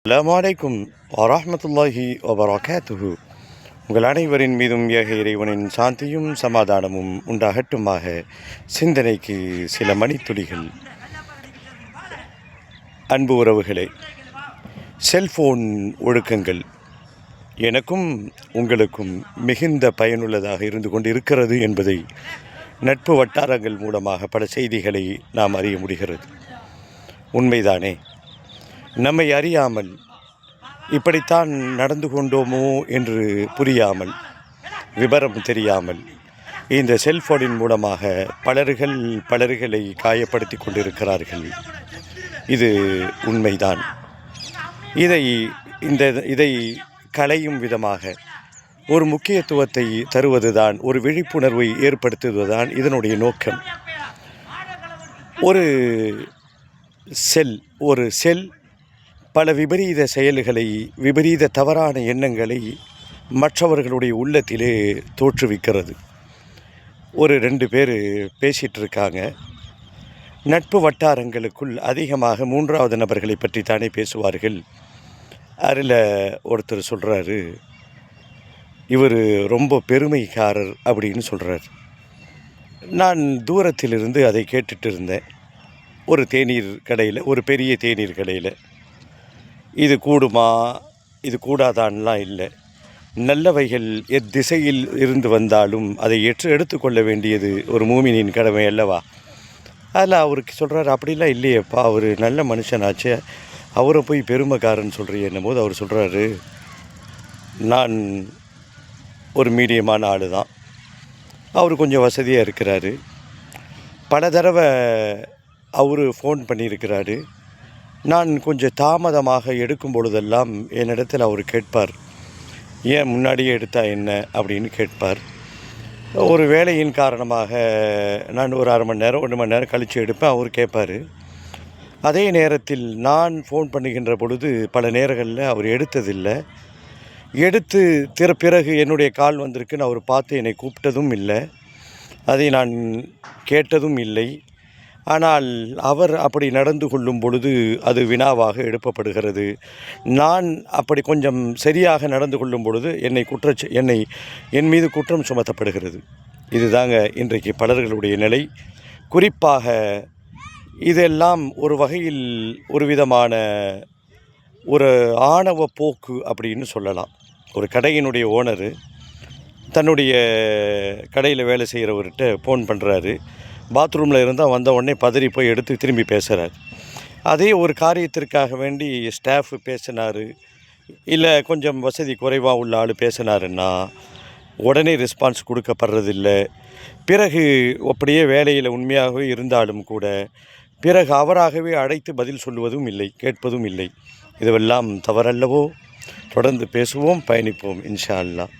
அஸ்ஸலாமு அலைக்கும் வரஹ்மத்துல்லாஹி வபரகாத்துஹு. உங்கள் அனைவரின் மீதும் ஏக இறைவனின் சாந்தியும் சமாதானமும் உண்டாகட்டுமாக. சிந்தனைக்கு சில மணித்துளிகள். அன்பு உறவுகளே, செல்போன் ஒழுக்கங்கள் எனக்கும் உங்களுக்கும் மிகுந்த பயனுள்ளதாக இருந்து கொண்டிருக்கிறது என்பதை நட்பு வட்டாரங்கள் மூலமாக பல செய்திகளை நாம் அறிய முடிகிறது. உண்மைதானே? நம்மை அறியாமல் இப்படித்தான் நடந்து கொண்டோமோ என்று புரியாமல், விபரம் தெரியாமல் இந்த செல்போனின் மூலமாக பலர்களை காயப்படுத்தி கொண்டிருக்கிறார்கள். இது உண்மைதான். இதை களையும் விதமாக ஒரு முக்கியத்துவத்தை தருவதுதான், ஒரு விழிப்புணர்வை ஏற்படுத்துவதுதான் இதனுடைய நோக்கம். ஒரு செல் பல விபரீத செயல்களை, விபரீத தவறான எண்ணங்களை மற்றவர்களுடைய உள்ளத்திலே தோற்றுவிக்கிறது. ஒரு 2 பேர் பேசிகிட்டு இருக்காங்க. நட்பு வட்டாரங்களுக்குள் அதிகமாக 3வது நபர்களை பற்றி தானே பேசுவார்கள். அதில் ஒருத்தர் சொல்கிறாரு, இவர் ரொம்ப பெருமைக்காரர் அப்படின்னு சொல்கிறார். நான் தூரத்திலிருந்து அதை கேட்டுட்டு இருந்தேன். ஒரு தேநீர் கடையில், ஒரு பெரிய தேநீர் கடையில். இது கூடுமா, இது கூடாதான்லாம் இல்லை. நல்லவைகள் எத்திசையில் இருந்து வந்தாலும் அதை எடுத்துக்கொள்ள வேண்டியது ஒரு மூமினின் கடமை அல்லவா? அதில் அவருக்கு சொல்கிறார், அப்படிலாம் இல்லையேப்பா, அவர் நல்ல மனுஷனாச்சே, அவரை போய் பெருமைக்காரன்னு சொல்கிறீன்னும் போது அவர் சொல்கிறாரு, நான் ஒரு மீடியமான ஆள் தான். அவர் கொஞ்சம் வசதியாக இருக்கிறாரு. பல தடவை அவர் ஃபோன் பண்ணியிருக்கிறாரு. நான் கொஞ்சம் தாமதமாக எடுக்கும் பொழுதெல்லாம் என்னிடத்தில் அவர் கேட்பார், ஏன் முன்னாடியே எடுத்தா என்ன அப்படின்னு கேட்பார். ஒரு வேலையின் காரணமாக நான் ஒரு 1/2 மணி நேரம் 1 மணி நேரம் கழித்து எடுப்பேன். அவர் கேட்பார். அதே நேரத்தில் நான் ஃபோன் பண்ணுகின்ற பொழுது பல நேரங்களில் அவர் எடுத்ததில்லை. எடுத்து பிறகு என்னுடைய கால் வந்திருக்குன்னு அவர் பார்த்து என்னை கூப்பிட்டதும் இல்லை, அதை நான் கேட்டதும் இல்லை. ஆனால் அவர் அப்படி நடந்து கொள்ளும் பொழுது அது வினாவாக எழுப்பப்படுகிறது. நான் அப்படி கொஞ்சம் சரியாக நடந்து கொள்ளும் பொழுது என் மீது குற்றம் சுமத்தப்படுகிறது. இதுதாங்க இன்றைக்கு பலர்களுடைய நிலை. குறிப்பாக இதெல்லாம் ஒரு வகையில் ஒரு விதமான ஒரு ஆணவ போக்கு அப்படின்னு சொல்லலாம். ஒரு கடையினுடைய ஓனரு தன்னுடைய கடையில் வேலை செய்கிறவர்கிட்ட ஃபோன் பண்ணுறாரு. பாத்ரூமில் இருந்தால் வந்த உடனே பதறி போய் எடுத்து திரும்பி பேசுகிறார். அதே ஒரு காரியத்திற்காக வேண்டி ஸ்டாஃப் பேசினார், இல்லை கொஞ்சம் வசதி குறைவாக உள்ள ஆள் பேசினாருன்னா உடனே ரெஸ்பான்ஸ் கொடுக்கப்படுறதில்லை. பிறகு அப்படியே வேலையில் உண்மையாகவே இருந்தாலும் கூட பிறகு அவராகவே அழைத்து பதில் சொல்லுவதும் இல்லை, கேட்பதும் இல்லை. இதுவெல்லாம் தவறல்லவோ? தொடர்ந்து பேசுவோம், பயணிப்போம் இன்ஷா அல்லாஹ்.